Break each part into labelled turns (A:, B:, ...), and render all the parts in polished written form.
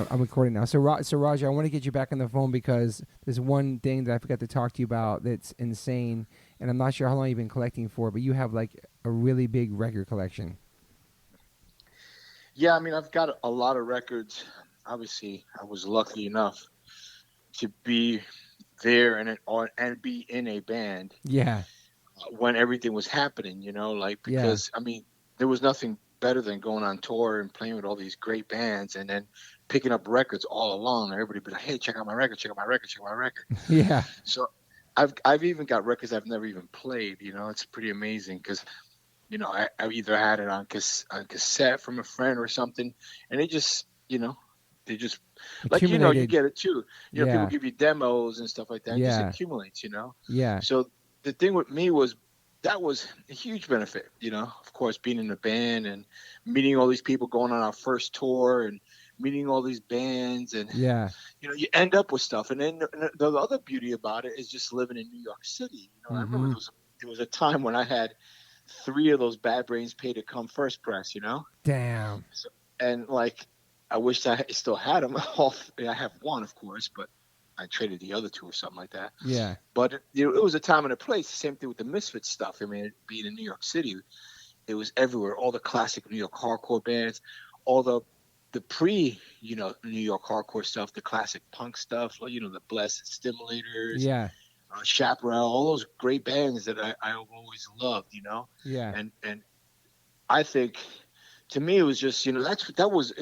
A: I'm recording now. So Roger, I want to get you back on the phone because there's one thing that I forgot to talk to you about that's insane, and I'm not sure how long you've been collecting for, but you have like a really big record collection.
B: Yeah, I mean, I've got a lot of records. Obviously, I was lucky enough to be there and be in a band
A: Yeah,
B: when everything was happening. Like
A: yeah,
B: because I mean, there was nothing better than going on tour and playing with all these great bands, and then picking up records all along. Everybody be like, "Hey, check out my record! Check out my record! Check out my record!"
A: yeah,
B: So I've even got records I've never even played. It's pretty amazing because I either had it on cassette from a friend or something, and they just like you
A: accumulated.
B: get it too. People
A: Yeah,
B: give you demos and stuff like that. It just
A: yeah,
B: accumulates.
A: yeah,
B: So the thing with me was that was a huge benefit. Of course, being in a band and meeting all these people, going on our first tour and meeting all these bands, and
A: yeah.
B: you end up with stuff. And then the other beauty about it is just living in New York City. I remember
A: Mm-hmm.
B: there was a time when I had three of those Bad Brains Pay to Come first press.
A: Damn.
B: So, and like, I wish I still had them. I have one, of course, but I traded the other two or something like that.
A: Yeah.
B: But it was a time and a place. The same thing with the Misfits stuff. I mean, being in New York City, it was everywhere. All the classic New York hardcore bands, all the pre, New York hardcore stuff, the classic punk stuff, the Blessed Stimulators,
A: Yeah.
B: Chaparral, all those great bands that I've always loved.
A: Yeah.
B: And I think to me it was just it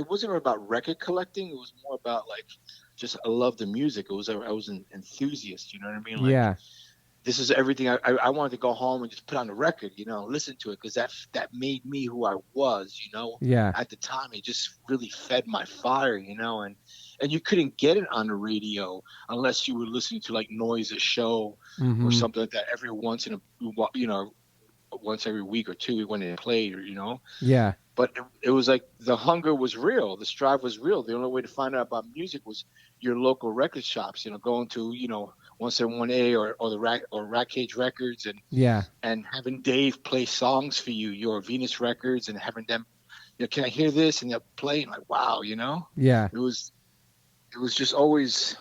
B: wasn't about record collecting. It was more about like just I love the music. I was an enthusiast. You know what I mean? Like
A: Yeah.
B: this is everything. I wanted to go home and just put on the record. Listen to it because that made me who I was.
A: Yeah.
B: At the time it just really fed my fire. And you couldn't get it on the radio unless you were listening to like Noise a Show or
A: Mm-hmm.
B: something like that every once every week or two when they played.
A: Yeah.
B: But it was like the hunger was real, the strive was real. The only way to find out about music was your local record shops. Going to 171A or the Rack Cage Records
A: Yeah.
B: and having Dave play songs for you, your Venus Records, and having them. Can I hear this? And they're playing like wow.
A: Yeah.
B: It was it was just always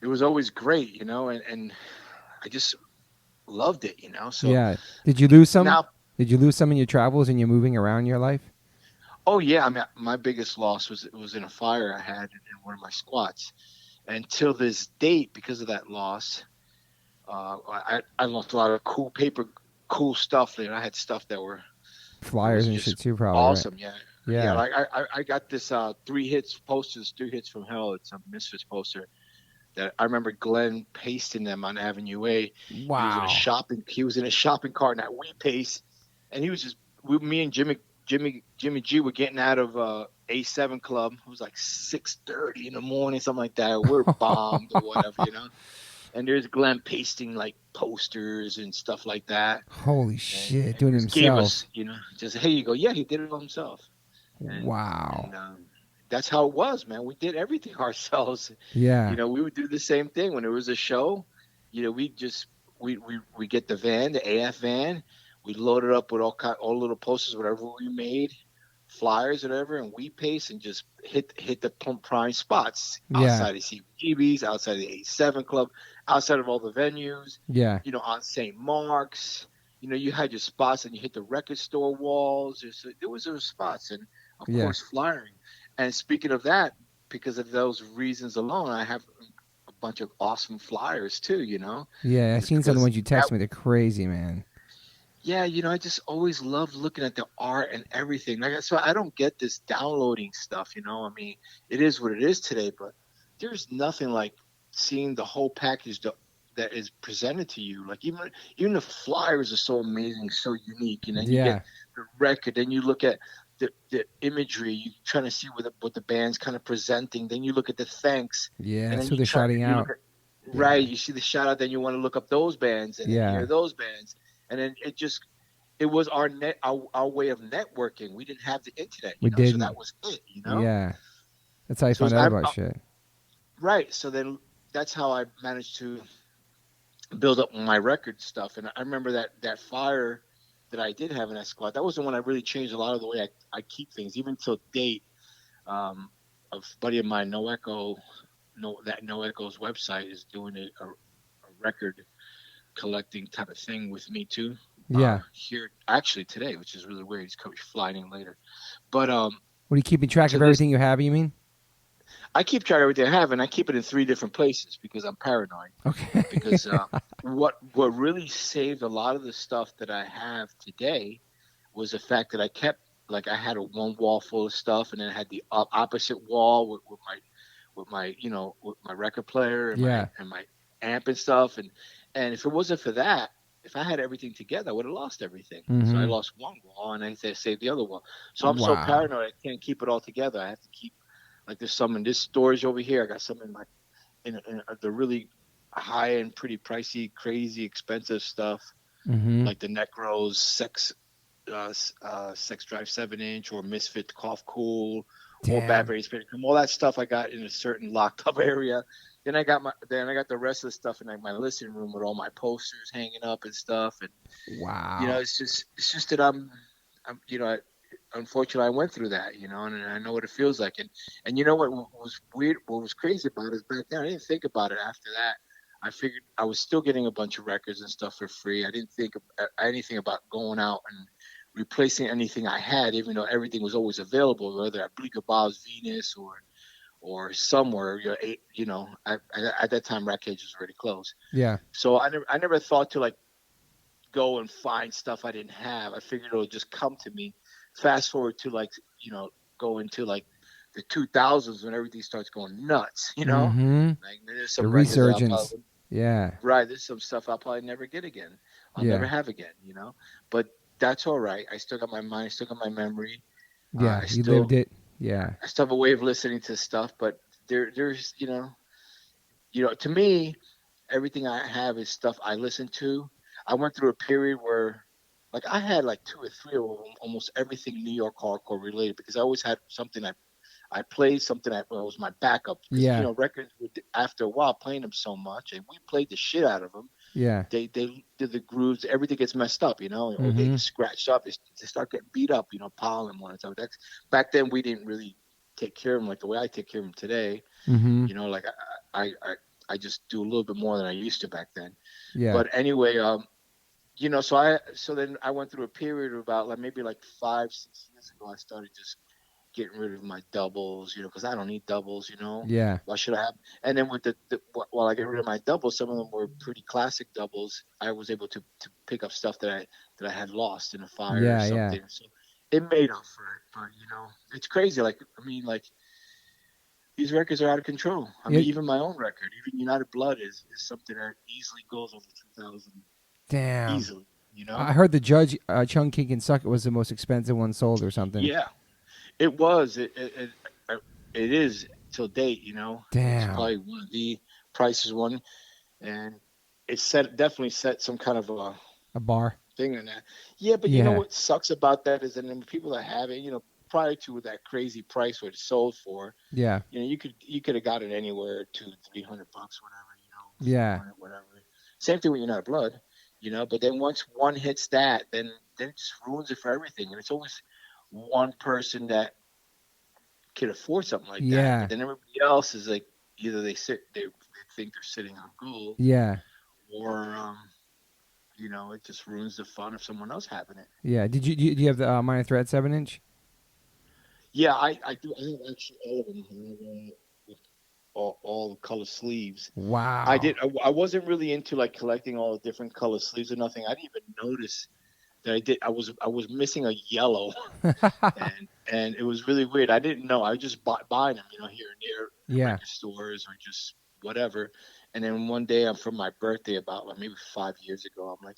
B: it was always great. And I just loved it. So
A: Yeah. Did you lose some?
B: now.
A: Did you lose some in your travels and you're moving around your life?
B: Oh yeah, I mean, my biggest loss was in a fire I had in one of my squats, and till this date, because of that loss, I lost a lot of cool paper, cool stuff. I had stuff that
A: Flyers
B: was
A: and shit
B: just
A: too, probably, right?
B: awesome. Yeah, yeah.
A: Yeah.
B: Like I got this three hits from hell. It's a Misfits poster that I remember Glenn pasting them on Avenue A.
A: Wow.
B: He was in a shopping cart and that we paste, and he was just me and Jimmy G were getting out of A7 Club. It was like 6:30 in the morning, something like that. We're bombed or whatever. And there's Glenn pasting like posters and stuff like that,
A: Holy
B: and
A: shit, doing it
B: just gave
A: himself.
B: us, just here you go. Yeah, he did it all himself, and
A: Wow.
B: that's how it was, man. We did everything ourselves.
A: Yeah.
B: We would do the same thing when there was a show. We just we get the van, the AF van. We load it up with all little posters, whatever we made, flyers, whatever, and we paste and just hit the prime spots
A: Yeah.
B: outside of CBGB's, outside of the A7 Club, outside of all the venues.
A: Yeah.
B: On St. Mark's. You had your spots and you hit the record store walls. There was those spots, and of
A: Yeah.
B: course flyering. And speaking of that, because of those reasons alone, I have a bunch of awesome flyers too.
A: Yeah. I
B: Just
A: seen some of the
B: because
A: ones you
B: that
A: text me. They're crazy, man.
B: yeah, I just always loved looking at the art and everything. So I don't get this downloading stuff. I mean, it is what it is today, but there's nothing like seeing the whole package that is presented to you. Like even the flyers are so amazing, so unique. And then you get
A: Yeah.
B: the record, then you look at the imagery, you trying to see what the band's kind of presenting. Then you look at the thanks,
A: Yeah.
B: and
A: That's
B: then
A: who they're shouting
B: you look
A: out.
B: at right.
A: Yeah.
B: You see the shout out, then you want to look up those bands and then
A: Yeah.
B: hear those bands, and then it was our way of networking. We didn't have the internet,
A: We
B: so that
A: didn't.
B: was it.
A: Yeah. That's how I
B: So
A: found out about shit.
B: right. So then that's how I managed to build up my record stuff. And I remember that fire that I did have in that squad. That was the one I really changed a lot of the way I keep things, even till date. Um, a buddy of mine, No Echo, No Echo's website is doing a record collecting type of thing with me too.
A: Yeah.
B: Here actually today, which is really weird. He's flying in later, but
A: What are you keeping track
B: to
A: of
B: this,
A: everything you have? You mean?
B: I keep track of everything I have, and I keep it in three different places because I'm paranoid.
A: Okay.
B: Because what really saved a lot of the stuff that I have today was the fact that I kept, like, I had a one wall full of stuff, and then I had the opposite wall with my with my record player
A: Yeah.
B: and my amp and stuff, and if it wasn't for that, if I had everything together, I would have lost everything. So I
A: Mm-hmm.
B: lost one wall, and I saved the other wall. So I'm so
A: Wow.
B: paranoid, I can't keep it all together. I have to keep, like, there's some in this storage over here. I got some in my in the really high end, pretty pricey, crazy, expensive stuff,
A: Mm-hmm.
B: like the Necros Sex Drive 7 inch, or Misfit Cough Cool, or Bad
A: Damn.
B: Brains Phantom. All that stuff I got in a certain locked up area. Then I got the rest of the stuff in, like, my listening room with all my posters hanging up and stuff. And
A: Wow.
B: it's just that I'm unfortunately I went through that, and I know what it feels like. And you know what was weird, what was crazy about it is back then I didn't think about it. After that, I figured I was still getting a bunch of records and stuff for free. I didn't think of anything about going out and replacing anything I had, even though everything was always available, whether at Bleecker Bob's, Venus, or somewhere. At that time, Rack Cage was already closed.
A: Yeah.
B: So I never thought to, like, go and find stuff I didn't have. I figured it would just come to me. Fast forward to, like, go into, like, the 2000s when everything starts going nuts.
A: Mm-hmm.
B: Like, there's
A: The
B: some records that I'll
A: resurgence.
B: probably,
A: Yeah.
B: right. There's some stuff I'll probably never get again. I'll never
A: Yeah.
B: have again. But that's all right. I still got my mind. I still got my memory. Uh,
A: Yeah.
B: I
A: You lived
B: still
A: it. Yeah.
B: I still have a way of listening to stuff. But there's to me, everything I have is stuff I listen to. I went through a period where, like, I had like two or three of almost everything New York hardcore related, because I always had something I played, something that was my backup, because
A: Yeah.
B: records after a while playing them so much, and we played the shit out of them.
A: Yeah.
B: They did the grooves, everything gets messed up, or they
A: Mm-hmm.
B: get scratched up. They start getting beat up, pollen one and stuff. That's back then we didn't really take care of them like the way I take care of them today.
A: Mm-hmm.
B: Like I just do a little bit more than I used to back then.
A: Yeah.
B: But anyway, so then I went through a period of about, like, maybe like 5, 6 years ago. I started just getting rid of my doubles, because I don't need doubles.
A: Yeah.
B: Why should I have? And then with while I get rid of my doubles, some of them were pretty classic doubles. I was able to pick up stuff that I had lost in a fire or
A: Yeah. Yeah.
B: something. So it made up for it. But it's crazy. Like, I mean, like, these records are out of control. I
A: Yeah.
B: mean, even my own record, even United Blood, is something that easily goes over 2,000,
A: Damn.
B: easily.
A: I heard the Judge Chung King and Suck It was the most expensive one sold or something.
B: Yeah, it was. It is till date. It's
A: Damn.
B: probably one of the prices one, and definitely set some kind of a
A: A bar.
B: thing in that. Yeah, but
A: Yeah.
B: what sucks about that is that the people that have it, prior to that crazy price what it sold for,
A: Yeah.
B: you could have got it anywhere to $300, whatever,
A: Yeah.
B: 400, whatever. Same thing with United Blood, But then once one hits that, then it just ruins it for everything, and it's always one person that can afford something like that,
A: Yeah.
B: but then everybody else is like, either they think they're sitting on gold,
A: Yeah.
B: or it just ruins the fun of someone else having it.
A: Yeah. Do you have the Minor Threat 7 inch?
B: Yeah, I do. I have actually all of them. I have, all the color sleeves. I
A: Wow.
B: did. I wasn't really into, like, collecting all the different color sleeves or nothing. I didn't even notice that I did. I was missing a yellow, and it was really weird. I didn't know. I just buying them, here and there at
A: Yeah.
B: record stores or just whatever. And then one day, for my birthday, about, like, maybe 5 years ago, I'm like,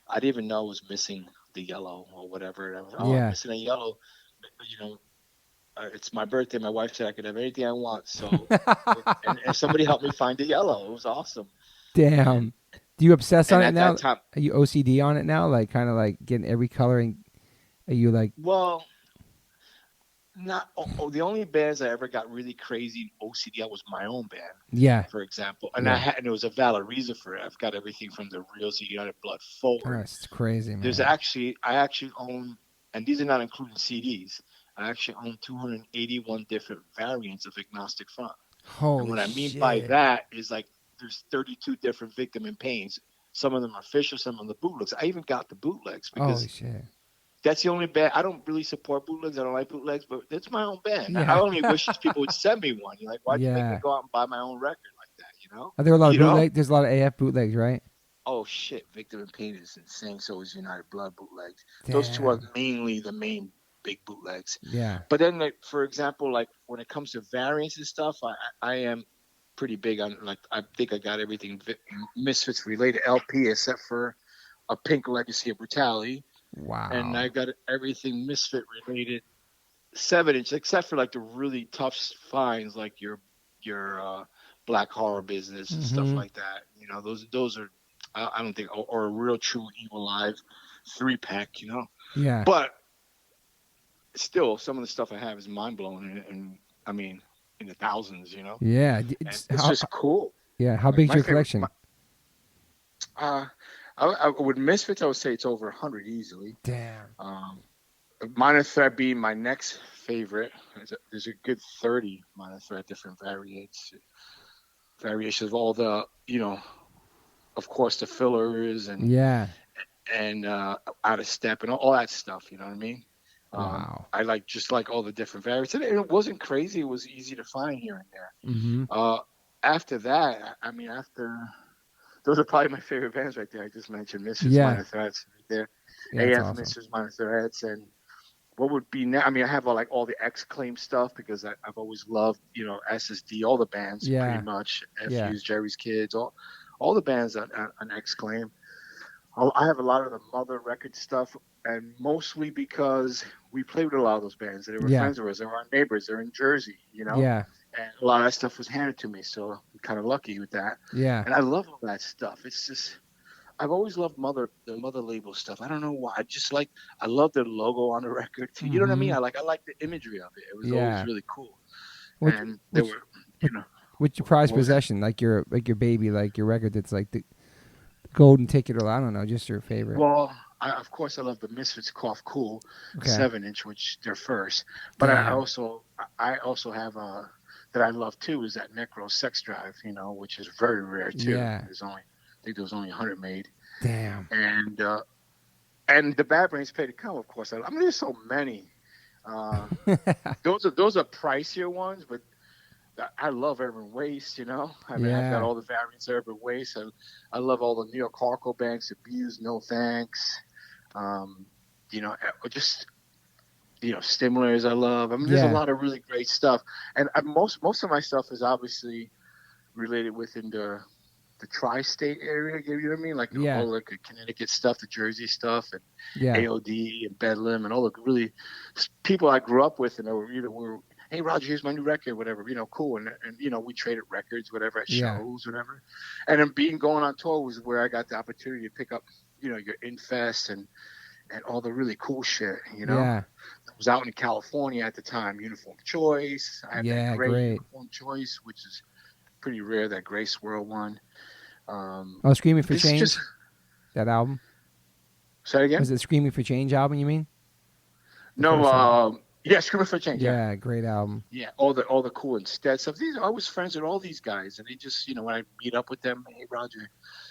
B: I didn't even know I was missing the yellow or whatever. And I was, I'm
A: Yeah.
B: missing a yellow. You know, it's my birthday. My wife said I could have anything I want. So, and somebody helped me find the yellow. It was awesome. And
A: Damn. Do you obsess on
B: and
A: it
B: at
A: now?
B: that time,
A: Are you OCD on it now? Like kind of like getting every color and are you like
B: well, not the only bands I ever got really crazy OCD on was my own band,
A: yeah.
B: for example. And
A: Yeah.
B: there was a valid reason for it. I've got everything from the real United Blood
A: Oh,
B: forward.
A: it's crazy,
B: There's
A: man.
B: actually I actually own, and these are not including CDs. I actually own 281 different variants of agnostic front. And
A: Holy
B: what I mean by
A: shit.
B: that is like there's 32 different victim and pains. Some of them are official, some of them are bootlegs. I even got the bootlegs
A: Holy
B: because
A: shit.
B: that's the only band. I don't really support bootlegs. I don't like bootlegs, but it's my own band. I
A: Yeah.
B: only wish these people would send me one. You're like, why'd you make me
A: Yeah.
B: go out and buy my own record like that? You know,
A: Are there a lot of
B: you know.
A: bootleg? There's a lot of AF bootlegs, right?
B: Oh shit, Victim and Pain is insane. So is United Blood bootlegs. Those two are
A: Damn.
B: mainly the main big bootlegs.
A: Yeah.
B: But then, like, for example, like when it comes to variants and stuff, I am pretty big on like I think I got everything Misfits related LP except for a Pink Legacy of Brutality, and
A: Wow.
B: I got everything Misfit related 7 inch except for like the really tough finds like your Black Horror Business and stuff
A: Mm-hmm.
B: like that. You know, those are I don't think or a real true Evil Live 3 pack. You know,
A: Yeah.
B: but still some of the stuff I have is mind blowing and I mean in the thousands, you know,
A: Yeah.
B: and
A: It's
B: it's
A: how.
B: just cool.
A: Yeah. How
B: Like
A: big's
B: my
A: your
B: favorite,
A: collection?
B: uh, I with Misfits, I would say it's over 100 easily.
A: Damn.
B: Um, Minor Threat being my next favorite. There's a good 30 Minor Threat different variations of all the of course the fillers
A: Yeah.
B: and out of step and all that stuff. You know what I mean?
A: Wow.
B: I like just like all the different variants, and it wasn't crazy. It was easy to find here and there.
A: Mm-hmm.
B: After that, I mean, after those are probably my favorite bands right there. I just mentioned Misfits,
A: Yeah.
B: Minor Threats, right there,
A: Yeah. It's
B: AF
A: awesome.
B: Misfits, Minor Threats, and what would be now? I mean, I have like all the X-Claim stuff because I've always loved SSD, all the bands pretty
A: Yeah.
B: much,
A: Yeah.
B: FU's, Jerry's Kids, all the bands on X-Claim. I have a lot of the Mother record stuff, and mostly because we played with a lot of those bands. They were
A: Yeah.
B: friends of ours. They were our neighbors. They're in Jersey,
A: Yeah.
B: and a lot of that stuff was handed to me. So I'm kind of lucky with that.
A: Yeah.
B: And I love all that stuff. It's just I've always loved the Mother label stuff. I don't know why. I love the logo on the record. You know what I mean?
A: Mm-hmm.
B: I like the imagery of it. It was always
A: Yeah.
B: really cool.
A: Which
B: And they
A: which
B: were, you
A: which
B: know,
A: which your prized
B: what was that?
A: possession? Like your baby, like your record that's like the golden ticket, or I don't know, just your favorite.
B: Well, of course, I love the Misfits Cough Cool
A: Okay.
B: 7 inch, which they're first. But
A: Damn.
B: I also have that I love too is that Necro Sex Drive, which is very rare too.
A: Yeah.
B: I think there was only 100 made,
A: Damn.
B: and and the Bad Brains Pay to Come, of course. I mean, there's so many. Uh, those are pricier ones, but I love Urban Waste. I mean, I've got
A: Yeah.
B: all the variants of Urban Waste. I love all the New York hardcore bands, Abuse, No Thanks. Um, just Stimulars. I love. I mean, there's a
A: Yeah.
B: lot of really great stuff, and most of my stuff is obviously related within the tri-state area. You know what I mean? Like
A: Yeah.
B: all like the Connecticut stuff, the Jersey stuff, and
A: Yeah.
B: AOD and Bedlam, and all the really people I grew up with, and they were hey Roger, here's my new record, whatever, cool, and we traded records, whatever, at
A: Yeah.
B: shows, whatever, and then going on tour was where I got the opportunity to pick up, your Infest and all the really cool shit,
A: Yeah.
B: I was out in California at the time. Uniform Choice. I had that
A: Yeah.
B: gray
A: Great.
B: Uniform Choice, which is pretty rare. That gray swirl one.
A: Oh, Screaming for
B: It's just
A: Change. That album
B: say it again.
A: was it Screaming for Change album? You mean the
B: No.
A: first album?
B: Yeah, Screaming for Change. Yeah,
A: Yeah. Great album.
B: yeah. All the cool instead stuff. I was friends with all these guys, and they just when I meet up with them, hey Roger,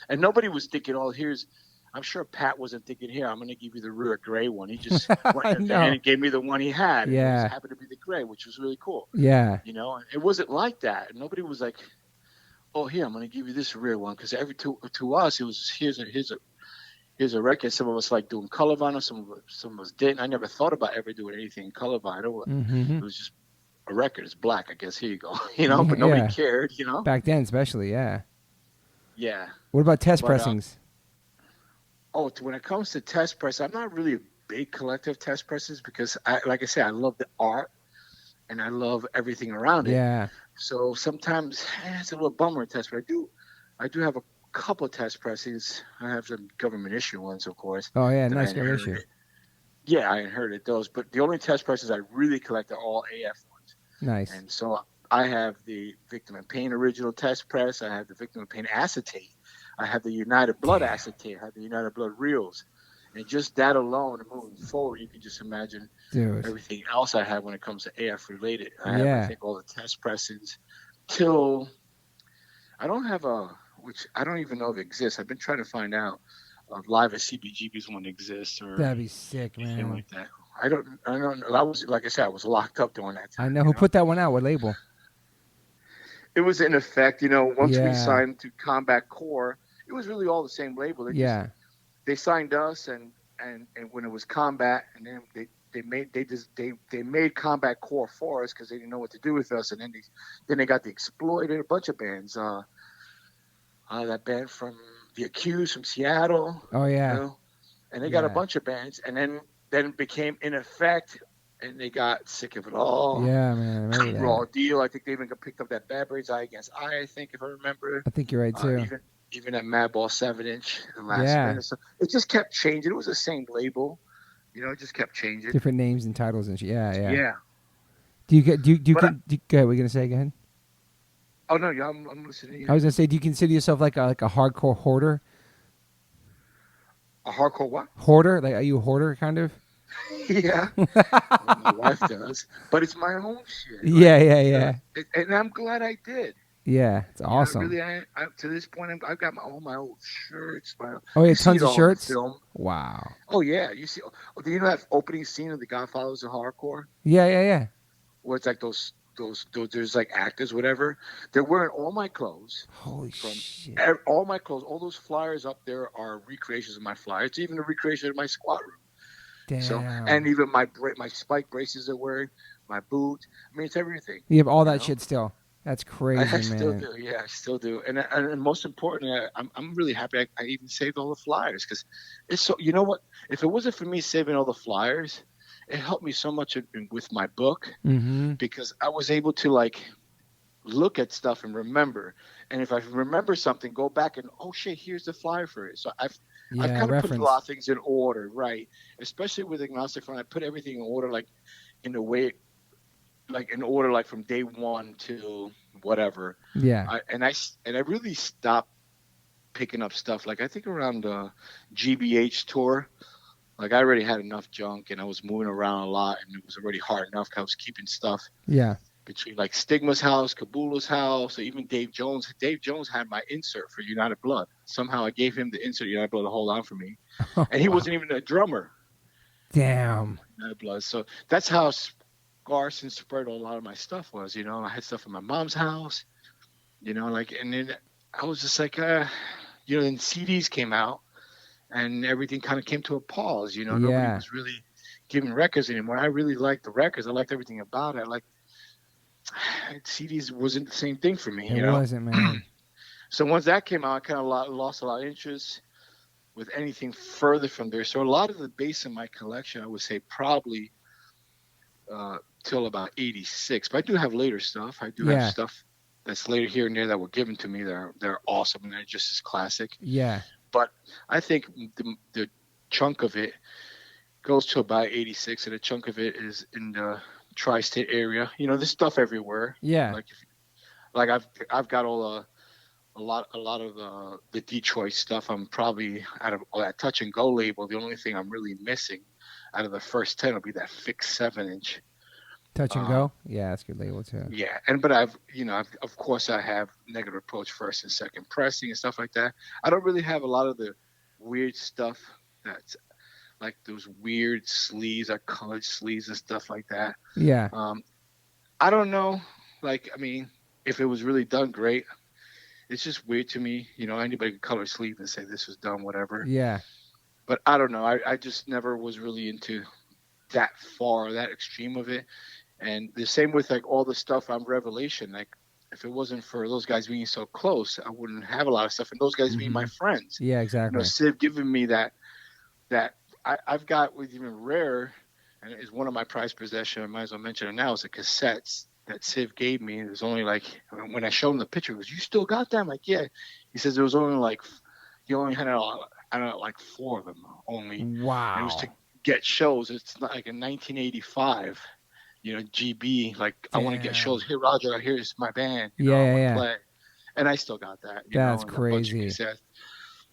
B: and nobody was thinking, oh here's. I'm sure Pat wasn't thinking, here, I'm going to give you the rare gray one. He just went
A: I
B: in the van
A: know.
B: and gave me the one he had. And it was
A: Yeah.
B: happened to be the gray, which was really cool.
A: Yeah.
B: And it wasn't like that. Nobody was like, oh, here, I'm going to give you this rare one. Because to us, it was, here's a record. Some of us like doing color vinyl. Some of us didn't. I never thought about ever doing anything in color vinyl.
A: Mm-hmm.
B: It was just a record. It's black, I guess. Here you go.
A: Yeah.
B: But nobody
A: Yeah.
B: cared.
A: Back then, especially. Yeah.
B: Yeah.
A: What about test
B: But
A: pressings?
B: when it comes to test press, I'm not really a big collector of test presses because, like I said, I love the art and I love everything around it.
A: Yeah.
B: So sometimes it's a little bummer test, but I do have a couple of test presses. I have some government issue ones, of course,
A: Oh yeah.
B: that I
A: Nice issue.
B: inherited. Yeah, I inherited those, but the only test presses I really collect are all AF ones.
A: Nice.
B: And so I have the Victim in Pain original test press. I have the Victim in Pain acetate. I have the United Blood acetate. I have the United Blood reels. And just that alone, and moving forward, you can just imagine
A: Dude.
B: everything else I have when it comes to AF related. I have, I
A: Yeah.
B: think, all the test pressings till I don't have a, which I don't even know if it exists. I've been trying to find out if live at CBGB's one exists or
A: That'd be sick,
B: anything
A: man.
B: like that. I don't know. I was, like I said, I was locked up during that
A: I
B: time,
A: know who put that one out. What label?
B: It was in effect, once we
A: Yeah.
B: signed to Combat Core, it was really all the same label.
A: Yeah.
B: They signed us and when it was Combat, and then they made Combat Core for us because they didn't know what to do with us, and then they got the Exploited, a bunch of bands, that band from The Accused from Seattle,
A: Oh
B: you
A: yeah.
B: know, and they got a
A: Yeah.
B: bunch of bands, and then it became In Effect, and they got Sick of It All,
A: Yeah, man. I remember
B: Raw
A: that.
B: Deal. I think they even got picked up that Bad Brains Eye Against Eye, I think, if I remember.
A: I think you're right too.
B: Even at Madball 7-inch, the last
A: Yeah.
B: minute. So it just kept changing. It was the same label, it just kept changing.
A: Different names and titles and shit. Yeah, yeah.
B: Yeah.
A: Do you get do you
B: But
A: can do, go ahead, what are you gonna say again?
B: oh no, yeah, I'm listening.
A: I
B: Yeah.
A: was gonna say, do you consider yourself like a hardcore hoarder?
B: A hardcore what?
A: Hoarder? Like, are you a hoarder kind of?
B: Yeah. Well, my wife does, but it's my own shit.
A: Yeah, yeah, yeah.
B: And I'm glad I did.
A: Yeah, it's awesome.
B: Really, to this point, I've got all my old shirts.
A: Oh yeah,
B: You see
A: tons
B: it
A: of
B: all in the
A: shirts.
B: film.
A: Wow.
B: Oh yeah, you see. Oh, do you know that opening scene of The Godfathers of Hardcore,
A: Yeah, yeah, yeah.
B: where it's like those there's like actors, whatever. They're wearing all my clothes.
A: Holy
B: From
A: shit.
B: all my clothes, all those flyers up there are recreations of my flyers. It's even a recreation of my squat room. So, and
A: Damn.
B: even my spike braces they're wearing, my boot. I mean, it's everything.
A: You have all
B: You
A: that
B: know,
A: shit still. That's
B: I
A: crazy,
B: still
A: man.
B: do. Yeah, I still do. And most importantly, I'm really happy I even saved all the flyers because it's so. You know what? If it wasn't for me saving all the flyers, it helped me so much with my book
A: Mm-hmm.
B: because I was able to like look at stuff and remember. And if I remember something, go back and oh shit, here's the flyer for it. So I've
A: Yeah,
B: kind of put a lot
A: reference.
B: of things in order, right? Especially with agnostic front, I put everything in order, like in the way, like in order, like from day one to whatever.
A: Yeah.
B: I really stopped picking up stuff. Like I think around the GBH tour, like I already had enough junk and I was moving around a lot, and it was already hard enough. 'Cause I was keeping stuff
A: Yeah.
B: between like Stigma's house, Kabula's house, or even Dave Jones. Dave Jones had my insert for United Blood. Somehow I gave him the insert United Blood to hold on for me,
A: Oh
B: and he
A: wow.
B: wasn't even a drummer.
A: Damn.
B: United Blood. So that's how scarce and spread a lot of my stuff was. I had stuff in my mom's house. Like, and then I was just like, then CDs came out, and everything kind of came to a pause. Nobody
A: Yeah.
B: was really giving records anymore. I really liked the records. I liked everything about it. CDs wasn't the same thing for me.
A: It wasn't, man.
B: So once that came out, I kind of lost a lot of interest with anything further from there. So a lot of the base in my collection, I would say probably till about 86. But I do have later stuff. I do have
A: Yeah.
B: stuff that's later here and there that were given to me. They're awesome and they're just as classic.
A: Yeah.
B: But I think the chunk of it goes to about 86, and a chunk of it is in the tri-state area. There's stuff everywhere.
A: Yeah.
B: Like I've got a lot of the Detroit stuff. I'm probably out of all that Touch and Go label. The only thing I'm really missing out of the first 10 will be that fixed 7-inch.
A: Touch and go. Yeah, that's a good label too.
B: Yeah, but of course I have Negative Approach first and second pressing and stuff like that. I don't really have a lot of the weird stuff that's like those weird sleeves, like colored sleeves and stuff like that.
A: Yeah.
B: I don't know. Like, I mean, if it was really done great, it's just weird to me. Anybody can color sleeve and say this was done, whatever.
A: Yeah.
B: But I don't know. I just never was really into that far, that extreme of it. And the same with like all the stuff on Revelation. Like, if it wasn't for those guys being so close, I wouldn't have a lot of stuff. And those guys being my friends.
A: Yeah, exactly.
B: Civ giving me that I've got with even rare, and it's one of my prized possessions. I might as well mention it now. Is the cassettes that Civ gave me. It was only like when I showed him the picture, he goes, "You still got them?" Like, yeah. He says there was only like he only had I don't know, like 4 of them only.
A: Wow.
B: And it was to get shows. It's not like in 1985. GB. Like, I want to get shows. Hey, Roger, here's my band. I want to play, and I still got that.
A: That's
B: and
A: crazy.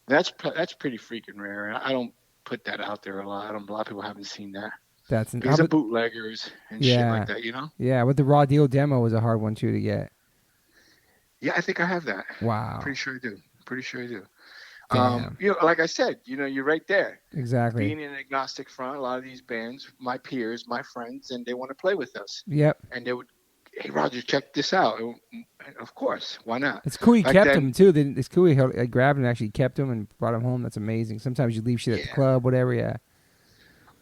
B: That's pretty freaking rare. And I don't. put that out there a lot. A lot of people haven't seen that
A: That's
B: because of bootleggers and shit like
A: yeah,
B: that. You know?
A: yeah. But the raw deal demo was a hard one too to get.
B: Yeah, I think I have that.
A: Wow.
B: Pretty sure I do. Pretty sure I do.
A: Damn.
B: Like I said, you're right there.
A: Exactly.
B: Being in an agnostic front, a lot of these bands, my peers, my friends, and they want to play with us.
A: Yep.
B: And they would, hey, Roger, check this out. Of course, why not?
A: It's cool he
B: Back
A: kept
B: then,
A: him too. It's cool he grabbed him and actually kept him and brought him home. That's amazing. Sometimes you leave shit at the
B: yeah.
A: club, whatever. Yeah.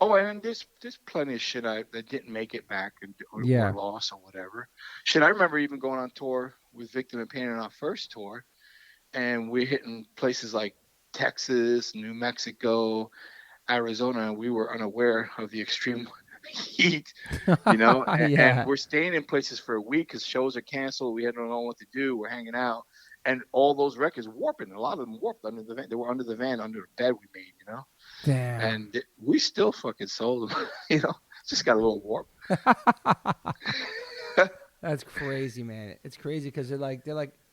B: Oh, and there's plenty of shit that didn't make it back or
A: Yeah.
B: lost or whatever. Shit, I remember even going on tour with Victim and Pain on our first tour, and we're hitting places like Texas, New Mexico, Arizona, and we were unaware of the extreme heat, and
A: Yeah.
B: we're staying in places for a week because shows are canceled. We don't know what to do. We're hanging out, and all those records warping. A lot of them warped under the van. They were under the van, under the bed we made,
A: Damn.
B: and we still fucking sold them, just got a little warp.
A: That's crazy, man. It's crazy because they're like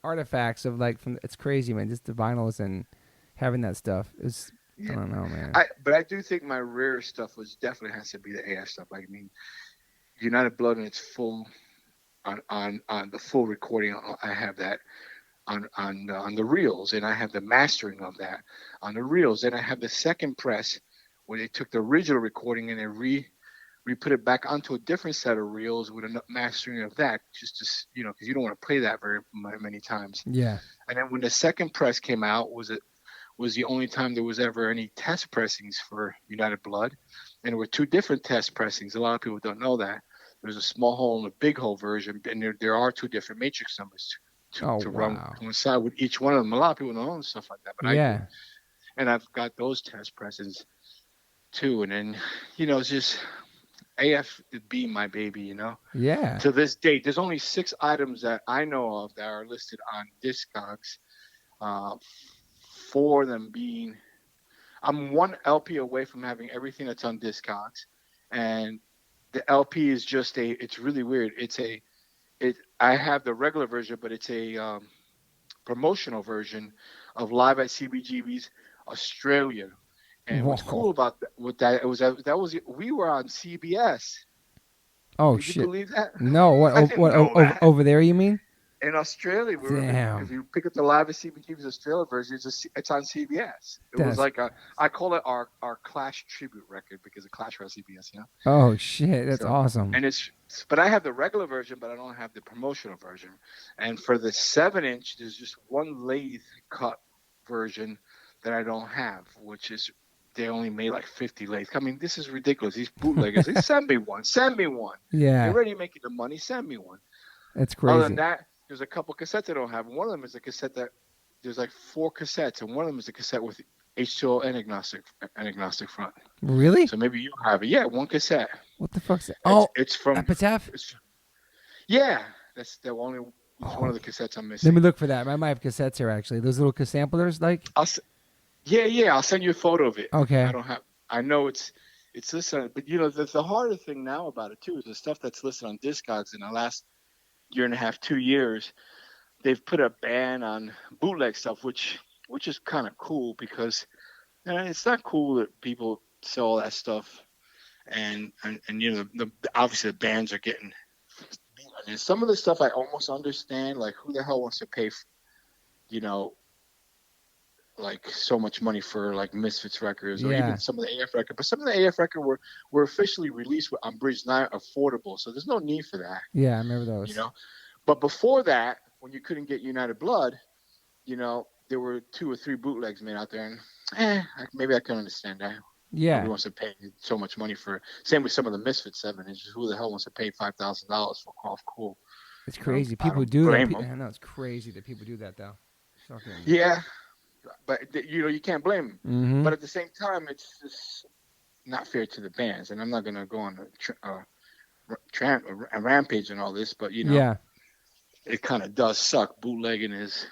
A: artifacts of like from. It's crazy, man. Just the vinyls and having that stuff is. I
B: Yeah.
A: don't know, man.
B: But I do think my rare stuff was definitely has to be the AF stuff. Like, I mean, United Blood in its full on the full recording. I have that on the reels, and I have the mastering of that on the reels. Then I have the second press where they took the original recording and they we put it back onto a different set of reels with a mastering of that, just to because you don't want to play that very many times.
A: Yeah.
B: And then when the second press came out, was the only time there was ever any test pressings for United Blood, and there were two different test pressings. A lot of people don't know that. There's a small hole and a big hole version, and there are two different matrix numbers to run coincide with each one of them. A lot of people don't know stuff like that, but I do. And I've got those test presses too. And then it's just AF would be my baby,
A: Yeah.
B: To this date, there's only 6 items that I know of that are listed on Discogs. 4 of them being, I'm 1 LP away from having everything that's on Discogs, and the LP is just it's really weird. I have the regular version, but it's a promotional version of Live at CBGB's Australia. And what's cool about that was we were on CBS.
A: Oh,
B: Did
A: shit!
B: you believe that?
A: No, what over there? You mean?
B: In Australia,
A: Damn.
B: If you pick up the Live at CBGB's Australia version, it's on CBS. It was like I call it our Clash tribute record because the Clash were on CBS,
A: Oh shit, that's awesome.
B: And but I have the regular version, but I don't have the promotional version. And for the 7-inch, there's just one lathe cut version that I don't have, which is they only made like 50 lathes. I mean, this is ridiculous. These bootleggers, they send me one.
A: Yeah.
B: You're already making the money. Send me one.
A: That's crazy.
B: Other than that, there's a couple cassettes I don't have. One of them is a cassette that there's like 4 cassettes, and one of them is a cassette with H2O and agnostic front.
A: Really?
B: So maybe you have it. Yeah, 1 cassette.
A: What the fuck's that?
B: It's from
A: Epitaph.
B: Yeah, that's the only. It's one of the cassettes I'm missing.
A: Let me look for that. I might have cassettes here actually. Those little samplers, like.
B: Yeah. I'll send you a photo of it.
A: Okay.
B: I know it's listed, but the harder thing now about it too is the stuff that's listed on Discogs in the last year and a half, 2 years. They've put a ban on bootleg stuff, which is kind of cool because it's not cool that people sell all that stuff, and obviously the bands are getting. And some of the stuff I almost understand, like who the hell wants to pay, like so much money for like Misfits records or even some of the AF records. But some of the AF records were officially released on Bridge, not affordable, so there's no need for that.
A: Yeah, I remember those.
B: But before that, when you couldn't get United Blood, there were 2 or 3 bootlegs made out there, and maybe I can understand that.
A: Yeah.
B: Nobody wants to pay so much money for it. Same with some of the Misfits 7-inches. Who the hell wants to pay $5,000 for Off Cool?
A: It's crazy. People do that. I know it's crazy that people do that though.
B: Yeah, but you can't blame them.
A: Mm-hmm.
B: But at the same time, it's just not fair to the bands. And I'm not gonna go on a rampage and all this, but it kind of does suck. Bootlegging is.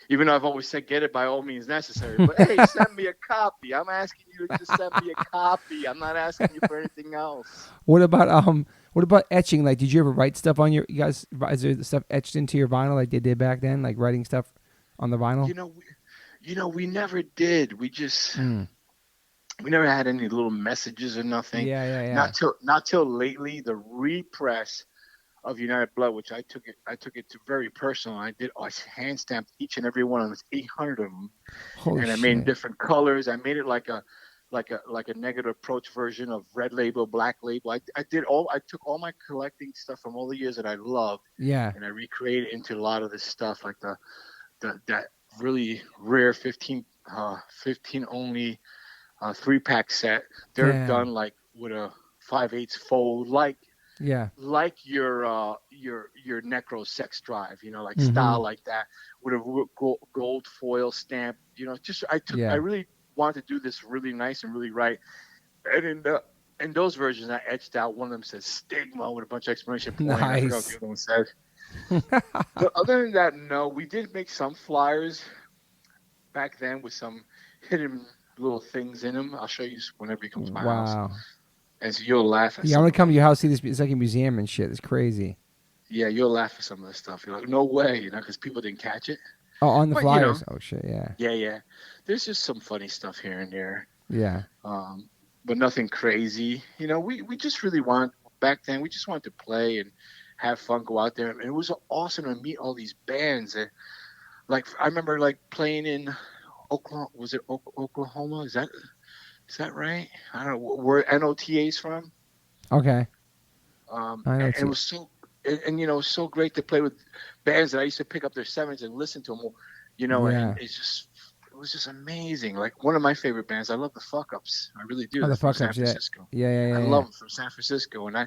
B: Even though I've always said get it by all means necessary. But, hey, send me a copy. I'm asking you to just send me a copy. I'm not asking you for anything else.
A: What about etching? Like, did you ever write stuff on you guys? Is there stuff etched into your vinyl like they did back then? Like writing stuff on the vinyl?
B: We never did. We just, We never had any little messages or nothing.
A: Yeah, yeah, yeah.
B: Not till lately, the repress of United Blood, which I took it to very personal. I hand stamped each and every one of them, 800 of them,
A: Holy
B: and I made
A: shit.
B: different colors. I made it like a negative approach version of Red Label, Black Label. I took all my collecting stuff from all the years that I loved,
A: Yeah,
B: and I recreated into a lot of this stuff, like the that really rare 15 only 3-pack set. They're
A: damn.
B: done like with a 5/8 fold,
A: Yeah.
B: your Necro Sex Drive, like
A: Mm-hmm.
B: style like that, with a gold foil stamp. Just I
A: Yeah.
B: really wanted to do this really nice and really right. And in those versions, I etched out. One of them says stigma with a bunch of exclamation point. I forgot what the
A: Nice.
B: other one said. But other than that, no, we did make some flyers back then with some hidden little things in them. I'll show you whenever you come to my house,
A: Wow.
B: and so you'll laugh at
A: Yeah, I'm
B: some
A: gonna
B: of
A: come to
B: them.
A: your house, see this. It's like a museum and shit. It's crazy.
B: Yeah, you'll laugh at some of the stuff. You're like, no way, because people didn't catch it.
A: Oh, on the
B: But
A: flyers. Oh shit. Yeah.
B: yeah, yeah. There's just some funny stuff here and there,
A: Yeah.
B: um, but nothing crazy. We just really want back then. We just wanted to play and have fun, go out there, and it was awesome to meet all these bands. Like I remember like playing in Oklahoma. Was it Oklahoma? Is that right? I don't know where NOTA's from.
A: Okay. I know
B: And
A: it's
B: it was so, and so great to play with bands that I used to pick up their sevens and listen to them. And
A: yeah.
B: it was just amazing. Like one of my favorite bands. I love the Fuck Ups. I really do.
A: Oh,
B: They're
A: the
B: from
A: fuck
B: San
A: ups. Yeah.
B: Francisco.
A: Yeah. Yeah.
B: I
A: Yeah.
B: love
A: Yeah.
B: them from San Francisco, and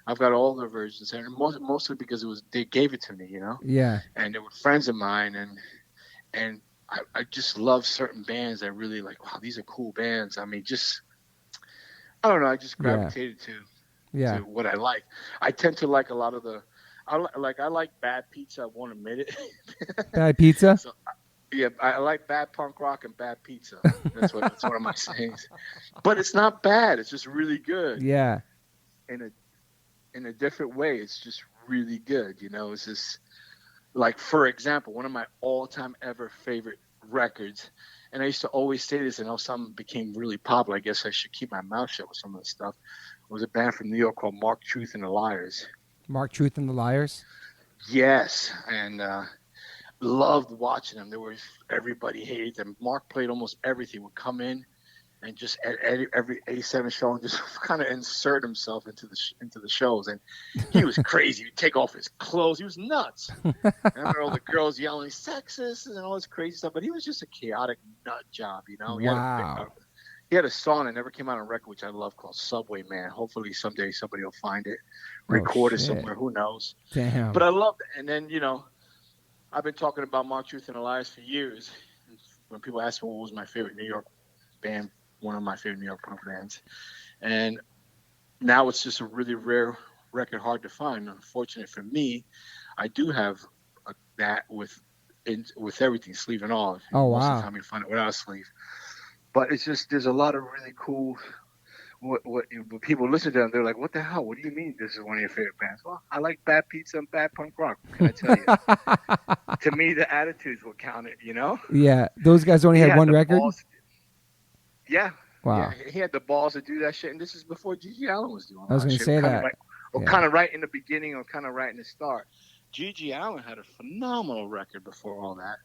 B: I've got all their versions, and mostly because they gave it to me,
A: Yeah.
B: and they were friends of mine, and I just love certain bands that really like. Wow, these are cool bands. I mean, just I don't know. I just
A: Yeah.
B: gravitated to
A: Yeah.
B: what I like. I tend to like a lot of the. I like bad pizza. I won't admit it.
A: Bad pizza.
B: So yeah, I like bad punk rock and bad pizza. That's one of my sayings. But it's not bad. It's just really good
A: Yeah.
B: in a different way. It's just really good. It's just like, for example, one of my all-time ever favorite records. And I used to always say this, and now something became really popular. I guess I should keep my mouth shut with some of this stuff. It was a band from New York called Mark Truth and the Liars.
A: Mark Truth and the Liars.
B: Yes, and loved watching them. There was everybody hated them. Mark played almost everything. Would come in and just at every A7 show and just kind of insert himself into the shows. And he was crazy. He'd take off his clothes. He was nuts. And I remember all the girls yelling sexist and all this crazy stuff. But he was just a chaotic nut job.
A: Wow.
B: He had a song that never came out on record, which I love, called Subway Man. Hopefully someday somebody will find it,
A: Oh
B: record it
A: shit.
B: somewhere. Who knows? But
A: Damn.
B: I loved it. And then I've been talking about Mark Truth and Elias for years. When people ask me what was my favorite New York band, one of my favorite New York punk bands, and now it's just a really rare record, hard to find. Unfortunate for me, I do have that with everything, sleeve and all.
A: Oh
B: Most of the
A: wow.
B: time you find it without a sleeve. But it's just there's a lot of really cool. When people listen to them, they're like, "What the hell? What do you mean this is one of your favorite bands?" Well, I like bad pizza and bad punk rock. What can I tell you? To me, the attitudes will count it.
A: Yeah. Those guys only
B: He
A: had
B: had
A: one
B: the
A: record.
B: balls. Yeah, yeah,
A: Wow.
B: he had the balls to do that shit, and this is before Gigi Allen was doing
A: I
B: a
A: was
B: lot of
A: gonna
B: shit.
A: say that. Yeah.
B: Kind of right in the beginning, or kind of right in the start. Gigi Allen had a phenomenal record before all that.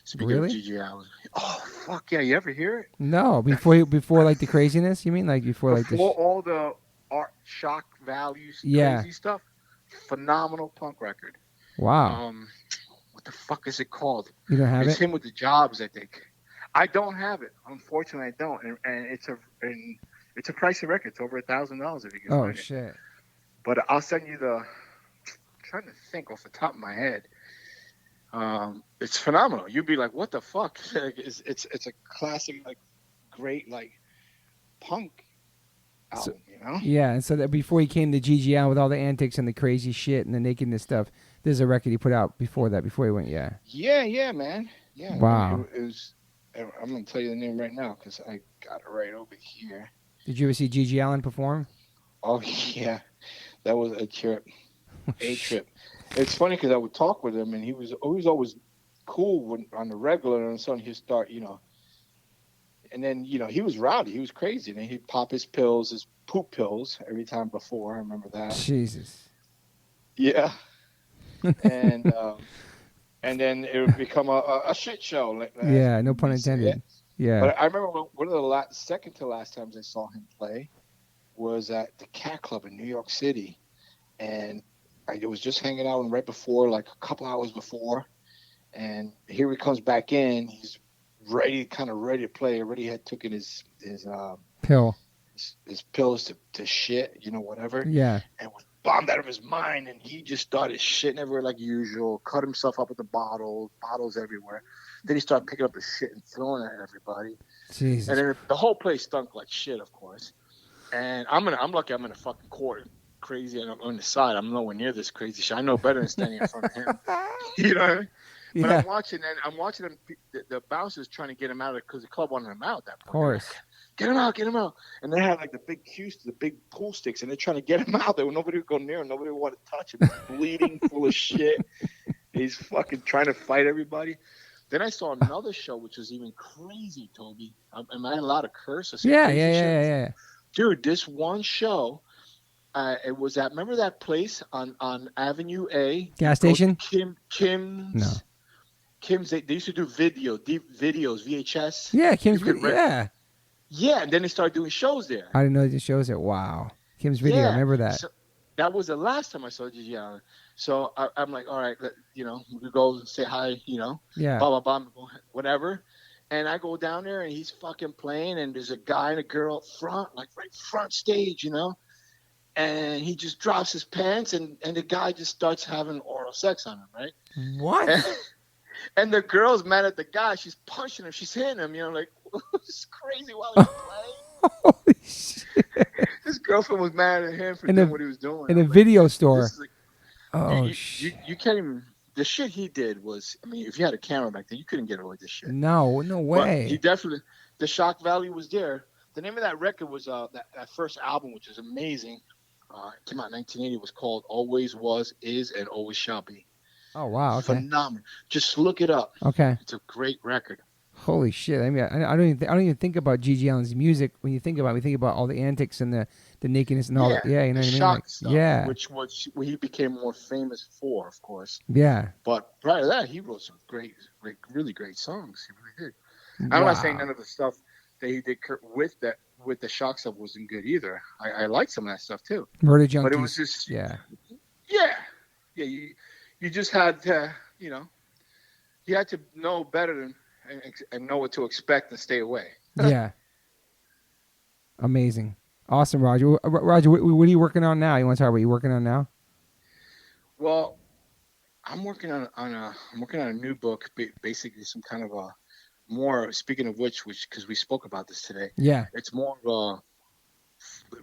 B: Speaking of
A: Really?
B: Gigi Allen, oh fuck yeah, you ever hear it?
A: No.
B: That
A: Before like the craziness. You mean like before like the?
B: before all the art shock values,
A: Yeah.
B: crazy stuff, phenomenal punk record.
A: Wow.
B: Um, what the fuck is it called?
A: You don't have
B: It's
A: it?
B: him with the Jobs, I think. I don't have it. Unfortunately, I don't, and it's a pricey record. It's over $1,000 if you can
A: Oh
B: find it.
A: shit.
B: But I'll send you the. I'm trying to think off the top of my head. It's phenomenal. You'd be like, "What the fuck?" It's a classic, like great like punk
A: So,
B: album.
A: yeah, and so that before he came to GGL with all the antics and the crazy shit and the nakedness stuff, there's a record he put out before that. Before he went, yeah.
B: Yeah, yeah, man. Yeah, and
A: Wow.
B: it was. I'm gonna tell you the name right now because I got it right over here.
A: Did you ever see G.G. Allen perform?
B: Oh yeah, that was a trip. A trip. It's funny because I would talk with him, and he was always cool on the regular, and suddenly he'd start, and then he was rowdy. He was crazy. And then he'd pop his pills, his poop pills, every time before. I remember that.
A: Jesus.
B: Yeah, and then it would become a shit show, as
A: Yeah, no
B: we
A: pun
B: may say it.
A: intended. Yeah.
B: But I remember one of the second to last times I saw him play was at the Cat Club in New York City, and I was just hanging out right before, like a couple hours before, and here he comes back in. He's kind of ready to play. Already had taken
A: Pill.
B: his pills to shit, whatever,
A: Yeah.
B: and was bombed out of his mind. And he just started shitting everywhere like usual. Cut himself up with the bottles everywhere. Then he started picking up the shit and throwing it at everybody. And
A: Jesus.
B: then the whole place stunk like shit, of course. And I'm lucky I'm in a fucking court, crazy, and I'm on the side. I'm nowhere near this crazy shit. I know better than standing in front of him. You know what I mean? But
A: Yeah.
B: I'm watching them. The bouncers trying to get him out because the club wanted him out at that point.
A: Of course.
B: Get him out. And they had like the big cues, the big pool sticks, and they're trying to get him out there. Nobody would go near him. Nobody would want to touch him. He's bleeding, full of shit. He's fucking trying to fight everybody. Then I saw another show, which was even crazy, Toby. Am I allowed to curse or say crazy shit?
A: Yeah.
B: Dude, this one show, it was remember that place on Avenue A?
A: Gas station?
B: Kim's.
A: No.
B: Kim's, they used to do videos, VHS.
A: Yeah, Kim's Video. Yeah.
B: Yeah, and then they started doing shows there.
A: I didn't know they shows it. Wow. Kim's Video.
B: Yeah.
A: I remember that.
B: So that was the last time I saw Gigi Allen. So I'm like, all right, we go and say hi,
A: Yeah.
B: blah, blah, blah, whatever. And I go down there and he's fucking playing and there's a guy and a girl up front, like right front stage, and he just drops his pants and the guy just starts having oral sex on him, right?
A: What?
B: And the girl's mad at the guy. She's punching him. She's hitting him, like, it's crazy while he's playing.
A: Holy shit.
B: His girlfriend was mad at him for doing what he was doing.
A: In a video store.
B: You can't even. The shit he did was, if you had a camera back then, you couldn't get away with this shit.
A: No way.
B: But he definitely, the shock value was there. The name of that record was that first album, which is amazing. It came out in 1980. It was called Always Was, Is, and Always Shall Be.
A: Oh, wow. Okay.
B: Phenomenal. Just look it up.
A: Okay.
B: It's a great record.
A: Holy shit! I mean, I don't even think about Gigi Allen's music. When you think about it, we think about all the antics and the nakedness and all that. Yeah, you know what I mean?
B: Shock stuff,
A: yeah.
B: Which he became more famous for, of course.
A: Yeah.
B: But prior to that, he wrote some really great songs. He really did. I'm not saying none of the stuff that he did with the shock stuff wasn't good either. I like some of that stuff too.
A: Murder Junkies.
B: But it was just yeah. You just had to, you had to know better and know what to expect and stay away.
A: Yeah. Amazing. Awesome, Roger. Roger, what are you working on now? You want to talk about what you're working on now?
B: Well, I'm working on a new book, basically some kind of a more, speaking of which because we spoke about this today.
A: Yeah.
B: It's more of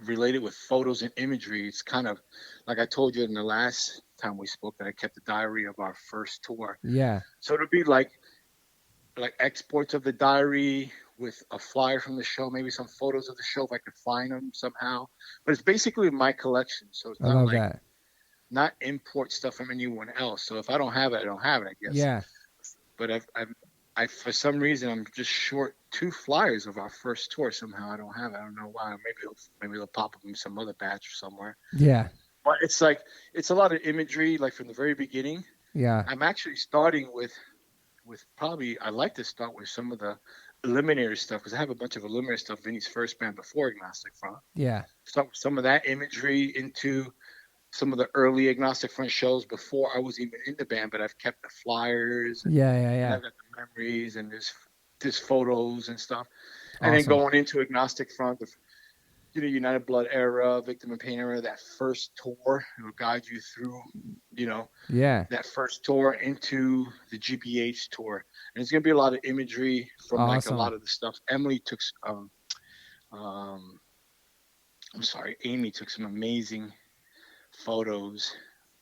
B: related with photos and imagery. It's kind of like I told you in the last time we spoke that I kept a diary of our first tour.
A: Yeah.
B: So it'll be like exports of the diary with a flyer from the show, maybe some photos of the show if I could find them somehow. But it's basically my collection, so it's not
A: that.
B: Not import stuff from anyone else. So if I don't have it, I don't have it, I guess.
A: Yeah.
B: But I for some reason I'm just short 2 flyers of our first tour. Somehow I don't have it. I don't know why. Maybe they'll pop up in some other batch or somewhere.
A: Yeah.
B: But it's a lot of imagery, like from the very beginning.
A: Yeah.
B: I'm actually starting with probably I like to start with some of the Eliminator stuff because I have a bunch of Eliminator stuff. Vinny's first band before Agnostic Front.
A: Yeah.
B: Start with some of that imagery into some of the early Agnostic Front shows before I was even in the band, but I've kept the flyers.
A: Yeah.
B: And I've got the memories and there's photos and stuff. And
A: Awesome.
B: then going into Agnostic Front, United Blood era, Victim in Pain era, that first tour, it will guide you through, that first tour into the GBH tour. And it's going to be a lot of imagery from
A: awesome.
B: a lot of the stuff. Amy took some amazing photos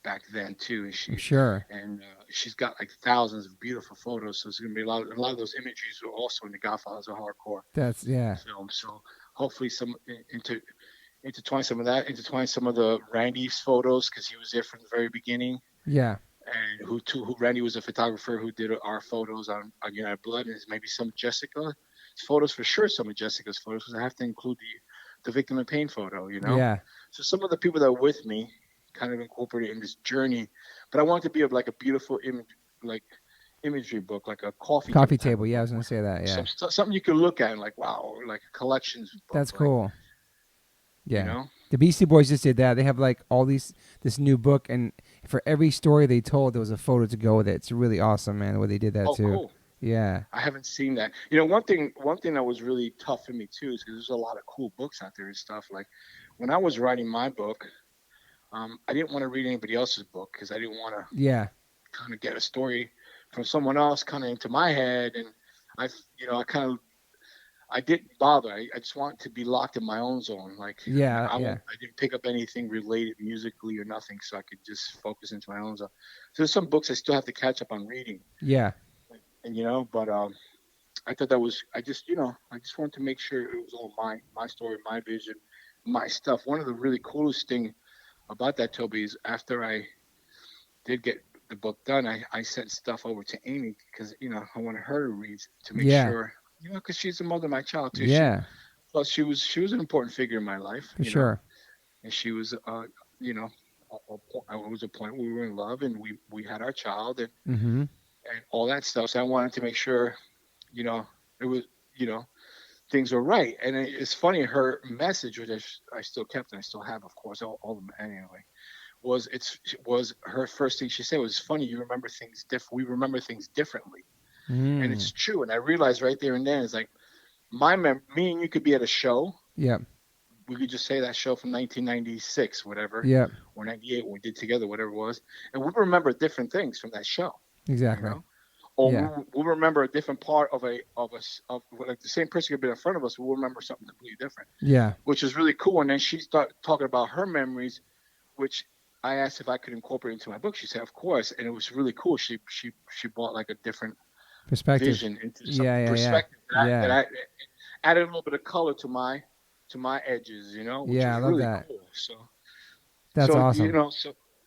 B: back then too.
A: I'm sure.
B: And she's got like thousands of beautiful photos. So it's going to be a lot of those images are also in the Godfathers of Hardcore.
A: That's
B: film. So hopefully intertwine some of that, intertwine some of the Randy's photos because he was there from the very beginning.
A: Yeah.
B: And who Randy was a photographer who did our photos on United Blood, and maybe some Jessica. photos for sure, some of Jessica's photos, because I have to include the victim in pain photo, you know.
A: Yeah.
B: So some of the people that are with me kind of incorporated in this journey, but I want it to be of like a beautiful image, like imagery book, like a coffee table
A: Coffee
B: type
A: table.
B: of
A: Yeah, I
B: book,
A: was gonna say that. Yeah.
B: something you can look at and like wow, or like a collections book,
A: That's
B: like
A: cool.
B: you
A: Yeah.
B: know.
A: The Beastie Boys just did that. They have like all this new book, and for every story they told, there was a photo to go with it. It's really awesome, man. The way they did that
B: Oh,
A: too.
B: cool.
A: Yeah.
B: I haven't seen that. You know, one thing that was really tough for me too is because there's a lot of cool books out there and stuff. Like when I was writing my book, I didn't want to read anybody else's book because I didn't want to
A: Yeah.
B: kind of get a story from someone else kind of into my head, and I, I didn't bother. I just wanted to be locked in my own zone. Like
A: Yeah. Yeah.
B: I didn't pick up anything related musically or nothing, so I could just focus into my own zone. So there's some books I still have to catch up on reading,
A: Yeah.
B: and but I thought that was I just wanted to make sure it was all my story, my vision, my stuff. One of the really coolest thing about that, Toby, is after I did get the book done, I sent stuff over to Amy because I wanted her to read to make
A: Yeah.
B: sure because she's the mother of my child too.
A: Yeah.
B: Plus she was an important figure in my life,
A: For sure.
B: and she was you know it was a point where we were in love and we had our child
A: Mm-hmm.
B: and all that stuff. So I wanted to make sure you know it was you know things were right. And it's funny, her message, which I still kept and I still have, of course, all of them anyway. Was her first thing she said was funny. You remember things different. We remember things differently, and
A: Mm.
B: it's true. And I realized right there and then, it's like me and you could be at a show.
A: Yep.
B: We could just say that show from 1996, whatever,
A: Yep.
B: or 98, when we did together, whatever it was, and we remember different things from that show. You
A: Exactly.
B: know, or
A: Yeah.
B: we'll remember a different part of us of like the same person could be in front of us. We'll remember something completely different,
A: Yeah.
B: which is really cool. And then she started talking about her memories, which I asked if I could incorporate into my book. She said, of course. And it was really cool. She brought like a different
A: Perspective.
B: vision into some
A: Yeah. Yeah. Yeah.
B: perspective that
A: Yeah.
B: I added a little bit of color to my edges, which
A: Yeah. I
B: was
A: love
B: really
A: that.
B: cool. So
A: That's awesome.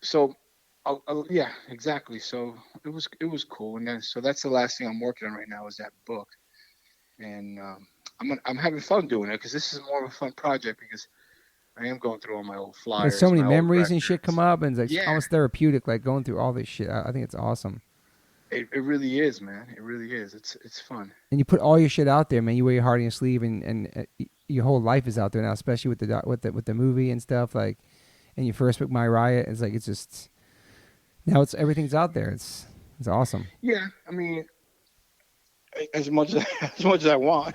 B: so yeah, exactly. So it was cool. And then so that's the last thing I'm working on right now is that book. And I'm having fun doing it because this is more of a fun project because I am going through all my old
A: There's so
B: flyers,
A: many
B: my old
A: memories and shit come
B: records.
A: up, and it's like
B: Yeah,
A: almost therapeutic, like going through all this shit. I think it's awesome.
B: it really is, man. It really is. It's fun.
A: And you put all your shit out there, man. You wear your heart on your sleeve, and your whole life is out there now, especially with the movie and stuff. Like, and your first book, My Riot, it's like it's just now it's everything's out there. It's awesome.
B: Yeah, I mean, as much as as much as I want.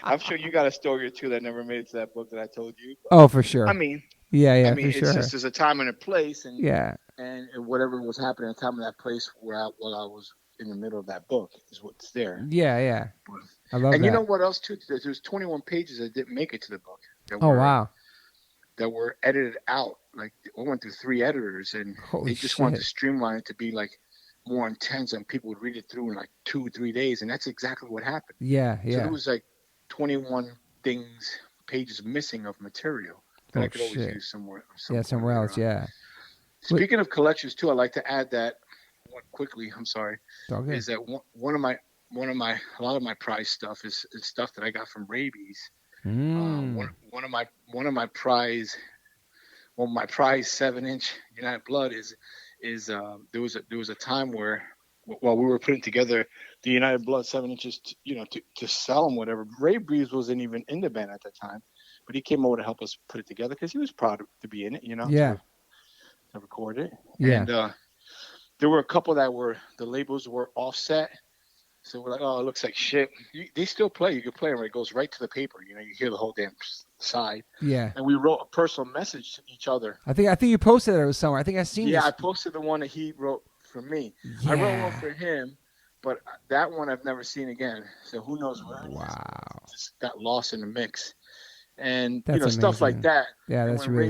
B: I'm sure you got a story or two that never made it to that book that I told you. But,
A: Oh, for
B: I
A: sure.
B: mean,
A: Yeah,
B: I
A: yeah,
B: mean,
A: for
B: it's just
A: sure.
B: there's a time and a place,
A: Yeah,
B: and whatever was happening at the time of that place while I was in the middle of that book is what's there.
A: yeah, yeah. I love
B: And you know
A: that.
B: what else too? There's 21 pages that didn't make it to the book that
A: Oh
B: were
A: wow,
B: edited out. Like we went through 3 editors, and
A: holy
B: they just wanted to
A: shit.
B: streamline it to be like more intense, and people would read it through in like 2 or 3 days, and that's exactly what happened.
A: Yeah,
B: So there
A: yeah.
B: was like 21 pages missing of material that I
A: Oh
B: could always
A: shit.
B: use somewhere at some
A: Yeah,
B: point
A: somewhere
B: later
A: else.
B: on.
A: Yeah. What?
B: Speaking of collections too, I'd like to add that one quickly. I'm sorry,
A: It's all good.
B: is that one of my a lot of my prize stuff is stuff that I got from rabies.
A: Mm.
B: One of my prize 7-inch United Blood is there was a time where while we were putting together the United Blood 7 inches to sell them whatever. Ray Breeze wasn't even in the band at that time, but he came over to help us put it together because he was proud to be in it,
A: Yeah.
B: to record it.
A: Yeah.
B: And there were a couple that were the labels were offset. So we're like, oh, it looks like shit. They still play. You can play them. It goes right to the paper. You hear the whole damn side.
A: Yeah.
B: And we wrote a personal message to each other.
A: I think you posted it somewhere. I think I seen
B: Yeah,
A: this.
B: I posted the one that he wrote for me. I wrote one
A: Yeah.
B: for him, but that one I've never seen again. So who knows where it is?
A: Wow.
B: It just got lost in the mix. And
A: That's
B: stuff like
A: amazing.
B: that.
A: Yeah,
B: And
A: that's really.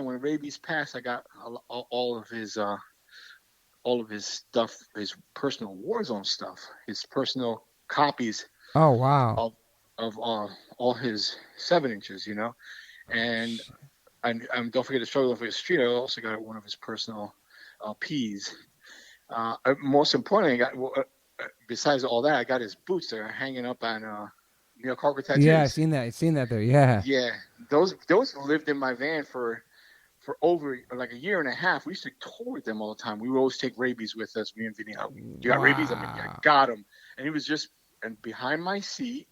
B: when rabies passed, I got all of his stuff, his personal Warzone stuff, his personal copies
A: Oh wow.
B: of all his 7 inches, and don't forget the struggle for his street. I also got one of his personal P's. Most importantly, besides all that, I got his boots that are hanging up on Neil Carter
A: Yeah,
B: tattoos.
A: I've seen that there. Yeah.
B: Yeah, those lived in my van for over like a year and a half. We used to tour with them all the time. We would always take rabies with us. Me and Vinny, oh, you got rabies? I mean, yeah, I
A: Wow.
B: got them. And he was just and behind my seat.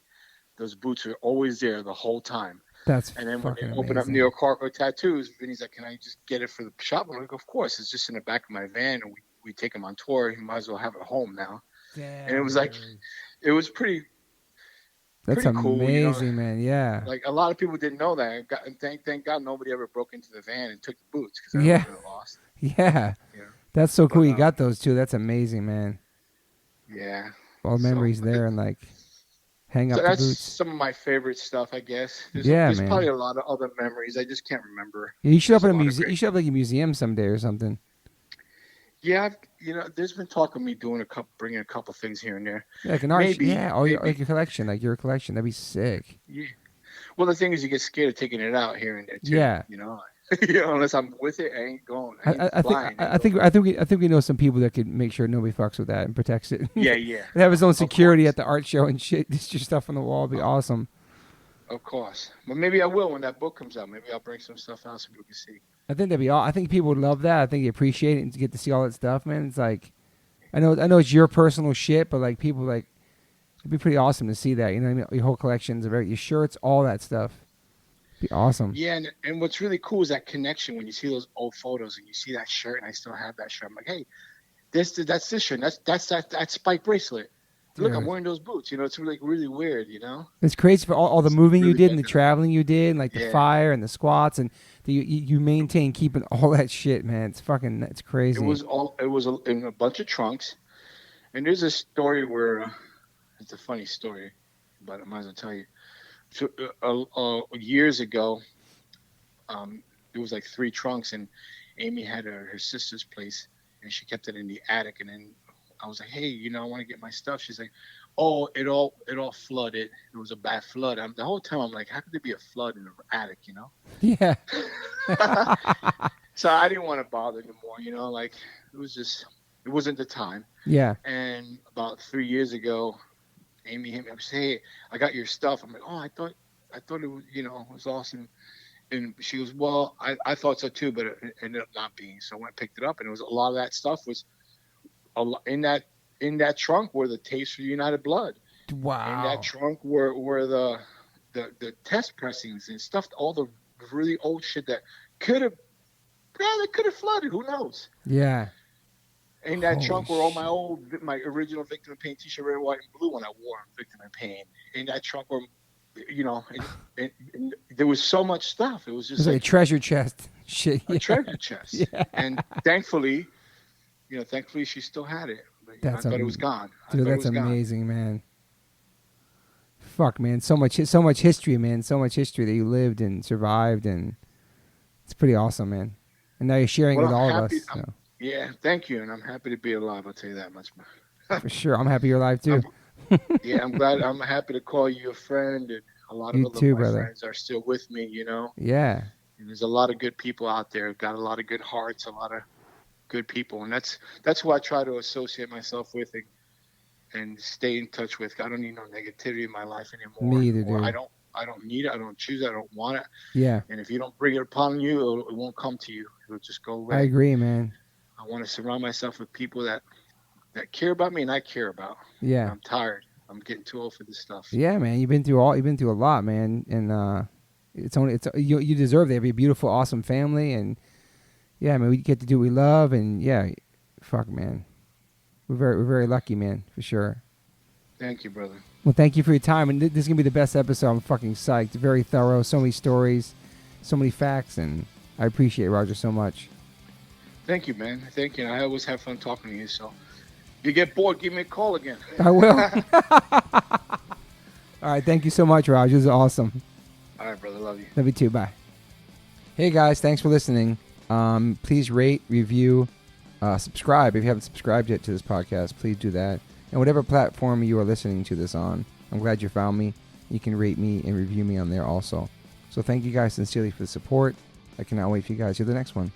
B: Those boots are always there the whole time.
A: That's
B: And then when they
A: fucking
B: open up Neo
A: amazing.
B: Carco tattoos, Vinny's like, "Can I just get it for the shop?" I'm like, "Of course. It's just in the back of my van, and we take him on tour. He might as well have it home now." And it
A: Damn,
B: was like,
A: dude.
B: it was
A: That's
B: pretty cool, you know.
A: amazing, man. Yeah.
B: Like a lot of people didn't know that. And thank God nobody ever broke into the van and took the boots because I would
A: Yeah.
B: have been lost.
A: Yeah.
B: You know.
A: That's so cool.
B: But
A: You got those too. That's amazing, man.
B: yeah.
A: All the
B: So
A: memories there and like hang
B: so
A: up the
B: that's
A: boots.
B: some of my favorite stuff, I guess.
A: Yeah,
B: There's probably
A: man.
B: a lot of other memories I just can't remember.
A: Yeah, you should
B: There's a
A: open a
B: lot of
A: museum. You
B: great.
A: should have like a museum someday or something.
B: Yeah, there's been talk of me doing bringing a couple things here and there.
A: Yeah, like an art.
B: Maybe,
A: Yeah, or
B: maybe.
A: like your collection, like your collection. That'd be sick.
B: Yeah. Well, the thing is, you get scared of taking it out here and there too.
A: Yeah.
B: Unless I'm with it, I ain't going. I ain't
A: I think
B: flying. I ain't going.
A: I think we know some people that could make sure nobody fucks with that and protects it.
B: Yeah, yeah.
A: And have his own
B: Of
A: security at
B: course,
A: the art show and shit. Just your stuff on the wall. It'd be awesome.
B: of course. But maybe I will when that book comes out. Maybe I'll bring some stuff out so people can see.
A: I think that'd be all. I think people would love that. I think they appreciate it and to get to see all that stuff, man. It's like, I know it's your personal shit, but like people like, it'd be pretty awesome to see that. You know what I mean? Your whole collections of your shirts, all that stuff. It'd be awesome.
B: Yeah, and what's really cool is that connection when you see those old photos and you see that shirt, and I still have that shirt. I'm like, hey, that's this shirt. That's that spike bracelet. Look, I'm
A: Dude.
B: wearing those boots. It's really weird.
A: It's crazy for all the
B: It's
A: moving you
B: really
A: did and the
B: fucking.
A: traveling you did, and like the
B: Yeah.
A: fire and the squats, and you maintain keeping all that shit, man. It's crazy.
B: It was in a bunch of trunks. And there's a story where it's a funny story, but I might as well tell you. So, years ago, there was like three trunks, and Amy had her sister's place, and she kept it in the attic. And then I was like, "Hey, I want to get my stuff." She's like, "Oh, it all flooded. It was a bad flood." The whole time I'm like, "How could there be a flood in the attic?"
A: Yeah.
B: So I didn't want to bother anymore. Like it wasn't the time.
A: Yeah.
B: And about 3 years ago, Amy hit me up and said, "Hey, I got your stuff." I'm like, "Oh, I thought it was, it was awesome." And she goes, "Well, I thought so too, but it ended up not being." So I went and picked it up, and it was a lot of that stuff was in that trunk were the tapes for United Blood. In that
A: Wow.
B: trunk were the test pressings and stuff, all the really old shit that could have, that could have flooded. Who knows?
A: Yeah.
B: In that
A: Holy
B: trunk were all
A: shit.
B: my original Victim in Pain T-shirt, red, white, and blue when I wore them, Victim in Pain. In that trunk were, and there was so much stuff. It was
A: It's
B: just
A: like a
B: like
A: treasure chest. Shit.
B: a
A: Yeah.
B: treasure chest.
A: Yeah.
B: And thankfully, she still had it. But I
A: That's
B: thought it was gone. I
A: dude.
B: thought it
A: That's
B: was gone.
A: amazing, man. Fuck, man. So much history, man. So much history that you lived and survived, and it's pretty awesome, man. And now you're sharing it
B: Well,
A: with
B: I'm
A: all of
B: happy.
A: us. So
B: Yeah, thank you, and I'm happy to be alive. I'll tell you that much.
A: for sure, I'm happy you're alive too.
B: I'm, yeah, I'm glad. I'm happy to call you a friend, and a lot of
A: You too,
B: my
A: brother.
B: friends are still with me.
A: Yeah.
B: And there's a lot of good people out there. Got a lot of good hearts, a lot of good people, and that's who I try to associate myself with and stay in touch with. I don't need no negativity in my life anymore.
A: Me either,
B: Or
A: dude.
B: I don't need it. I don't choose it. I don't want it.
A: Yeah.
B: And if you don't bring it upon you, it won't come to you. It'll just go
A: I
B: away.
A: agree, man.
B: I want to surround myself with people that care about me and I care about.
A: Yeah.
B: I'm tired. I'm getting too old for this stuff.
A: Yeah, man. You've been through a lot, man, and you deserve that. You have a beautiful, awesome family, and yeah, man, we get to do what we love, and yeah, fuck, man, we're very lucky, man, for sure.
B: Thank you, brother.
A: Well, thank you for your time, and this is gonna be the best episode. I'm fucking psyched. Very thorough. So many stories, so many facts, and I appreciate it, Roger so much.
B: Thank you, man. Thank you. I always have fun talking to you. So if you get bored, give me a call again.
A: I will. All right, thank you so much, Roger. This is awesome.
B: All right, brother. Love you.
A: Love you too. Bye. Hey guys, thanks for listening. Please rate, review, subscribe. If you haven't subscribed yet to this podcast, please do that. And whatever platform you are listening to this on, I'm glad you found me. You can rate me and review me on there also. So thank you guys sincerely for the support. I cannot wait for you guys to hear the next one.